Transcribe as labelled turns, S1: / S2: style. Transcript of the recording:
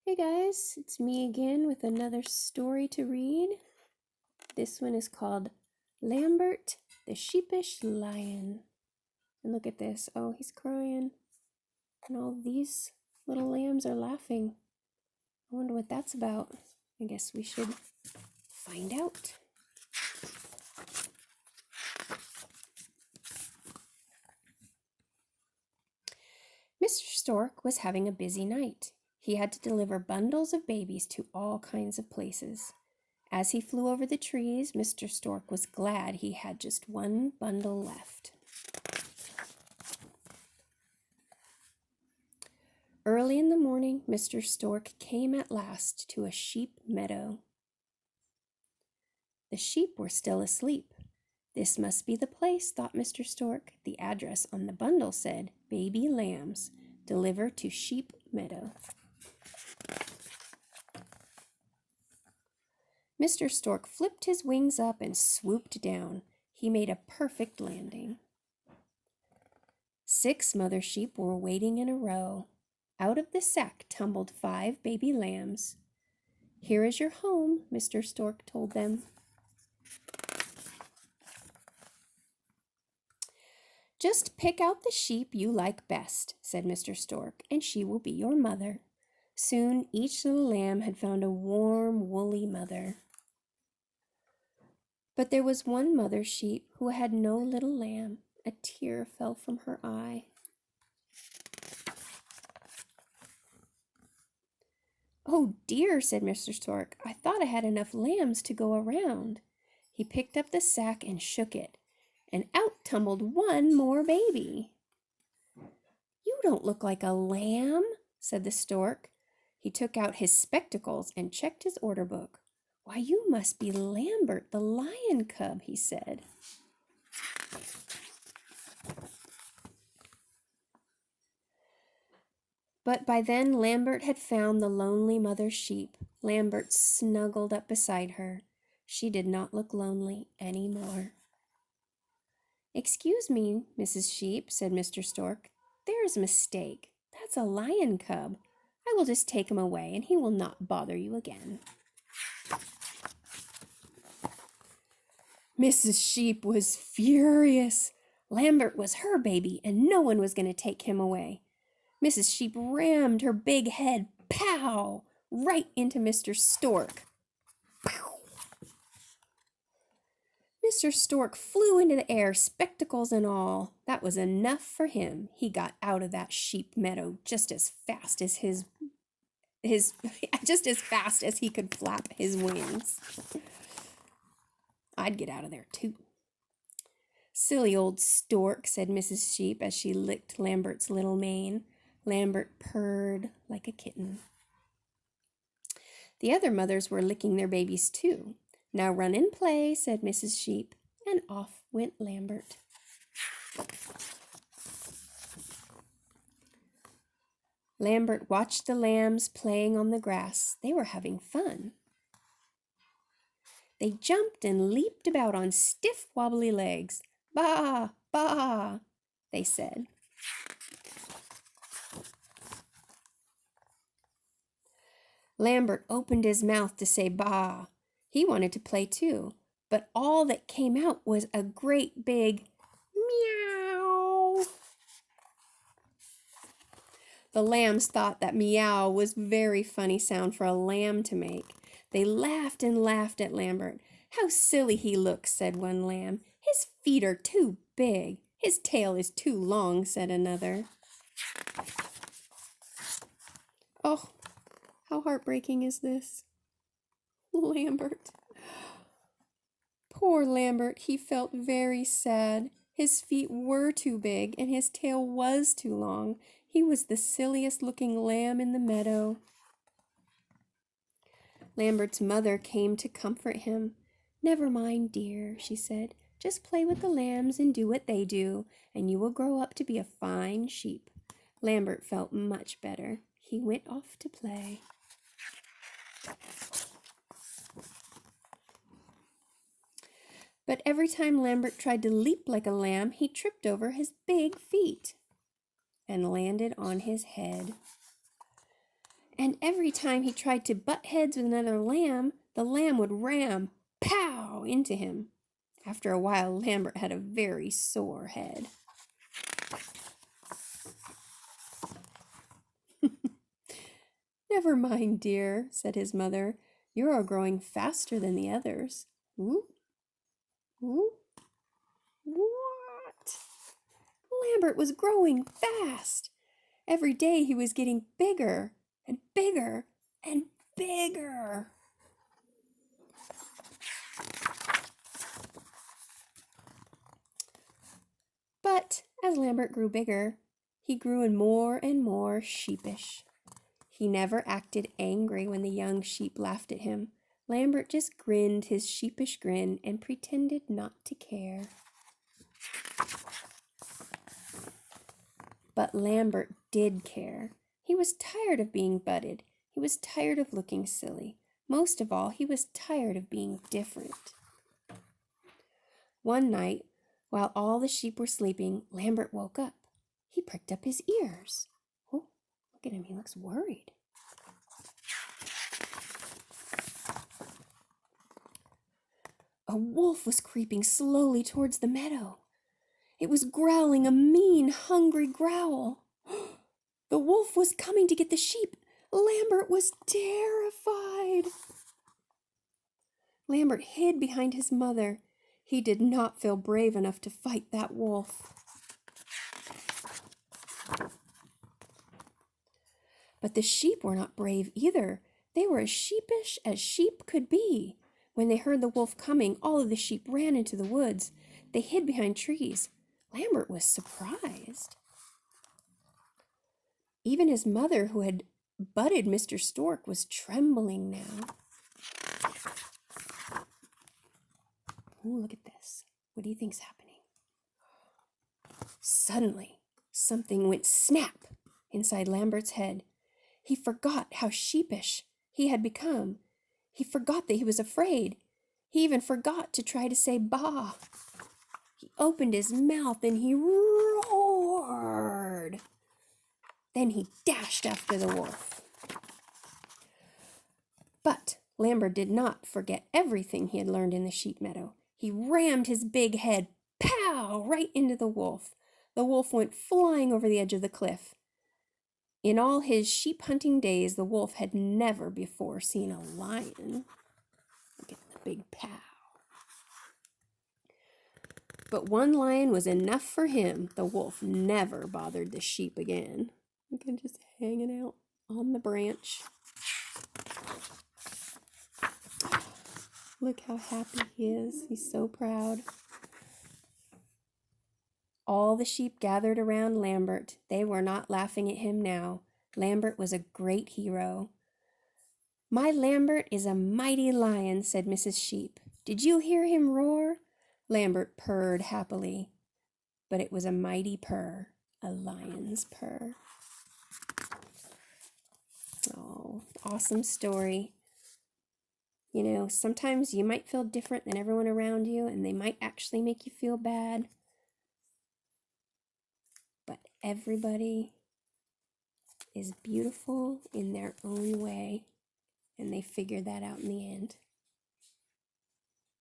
S1: Hey guys, it's me again with another story to read. This one is called Lambert the Sheepish Lion. And look at this. Oh, he's crying. And all these little lambs are laughing. I wonder what that's about. I guess we should find out. Mr. Stork was having a busy night. He had to deliver bundles of babies to all kinds of places. As he flew over the trees, Mr. Stork was glad he had just one bundle left. Early in the morning, Mr. Stork came at last to a sheep meadow. The sheep were still asleep. This must be the place, thought Mr. Stork. The address on the bundle said, "Baby lambs, deliver to Sheep Meadow." Mr. Stork flipped his wings up and swooped down. He made a perfect landing. 6 mother sheep were waiting in a row. Out of the sack tumbled 5 baby lambs. "Here is your home," Mr. Stork told them. "Just pick out the sheep you like best," said Mr. Stork, "and she will be your mother." Soon each little lamb had found a warm, woolly mother. But there was one mother sheep who had no little lamb. A tear fell from her eye. "Oh dear," said Mr. Stork, "I thought I had enough lambs to go around." He picked up the sack and shook it, and out tumbled one more baby. "You don't look like a lamb," said the stork. He took out his spectacles and checked his order book. "Why, you must be Lambert the lion cub," he said. But by then Lambert had found the lonely mother sheep. Lambert snuggled up beside her. She did not look lonely any more. "Excuse me, Mrs. Sheep," said Mr. Stork. "There is a mistake. That's a lion cub. I will just take him away, and he will not bother you again." Mrs. Sheep was furious. Lambert was her baby, and no one was going to take him away. Mrs. Sheep rammed her big head, pow, right into Mr. Stork. Pow! Mr. Stork flew into the air, spectacles and all. That was enough for him. He got out of that sheep meadow just as fast as just as fast as he could flap his wings. I'd get out of there too. "Silly old stork," said Mrs. Sheep as she licked Lambert's little mane. Lambert purred like a kitten. The other mothers were licking their babies too. "Now run and play," said Mrs. Sheep, and off went Lambert. Lambert watched the lambs playing on the grass. They were having fun. They jumped and leaped about on stiff, wobbly legs. "Baa, baa," they said. Lambert opened his mouth to say baa. He wanted to play too, but all that came out was a great big meow. The lambs thought that meow was a very funny sound for a lamb to make. They laughed and laughed at Lambert. "How silly he looks," said one lamb. "His feet are too big. His tail is too long," said another. Oh, how heartbreaking is this? Lambert. Poor Lambert, he felt very sad. His feet were too big and his tail was too long. He was the silliest looking lamb in the meadow. Lambert's mother came to comfort him. "Never mind, dear," she said. "Just play with the lambs and do what they do, and you will grow up to be a fine sheep." Lambert felt much better. He went off to play. But every time Lambert tried to leap like a lamb, he tripped over his big feet and landed on his head. And every time he tried to butt heads with another lamb, the lamb would ram, pow, into him. After a while, Lambert had a very sore head. "Never mind, dear," said his mother. "You are growing faster than the others." Whoop, whoop. What? Lambert was growing fast. Every day he was getting bigger and bigger and bigger. But as Lambert grew bigger, he grew more and more sheepish. He never acted angry when the young sheep laughed at him. Lambert just grinned his sheepish grin and pretended not to care. But Lambert did care. He was tired of being butted. He was tired of looking silly. Most of all, he was tired of being different. One night, while all the sheep were sleeping, Lambert woke up. He pricked up his ears. Oh, look at him. He looks worried. A wolf was creeping slowly towards the meadow. It was growling a mean, hungry growl. The wolf was coming to get the sheep. Lambert was terrified. Lambert hid behind his mother. He did not feel brave enough to fight that wolf. But the sheep were not brave either. They were as sheepish as sheep could be. When they heard the wolf coming, all of the sheep ran into the woods. They hid behind trees. Lambert was surprised. Even his mother, who had butted Mr. Stork, was trembling now. Oh, look at this. What do you think's happening? Suddenly, something went snap inside Lambert's head. He forgot how sheepish he had become. He forgot that he was afraid. He even forgot to try to say "bah." He opened his mouth and he roared. Then he dashed after the wolf. But Lambert did not forget everything he had learned in the sheep meadow. He rammed his big head, pow, right into the wolf. The wolf went flying over the edge of the cliff. In all his sheep hunting days, the wolf had never before seen a lion. Look at the big pow. But one lion was enough for him. The wolf never bothered the sheep again. Look at him just hanging out on the branch. Look how happy he is. He's so proud. All the sheep gathered around Lambert. They were not laughing at him now. Lambert was a great hero. "My Lambert is a mighty lion," said Mrs. Sheep. "Did you hear him roar?" Lambert purred happily, but it was a mighty purr, a lion's purr. Oh, awesome story. You know, sometimes you might feel different than everyone around you, and they might actually make you feel bad. But everybody is beautiful in their own way, and they figure that out in the end.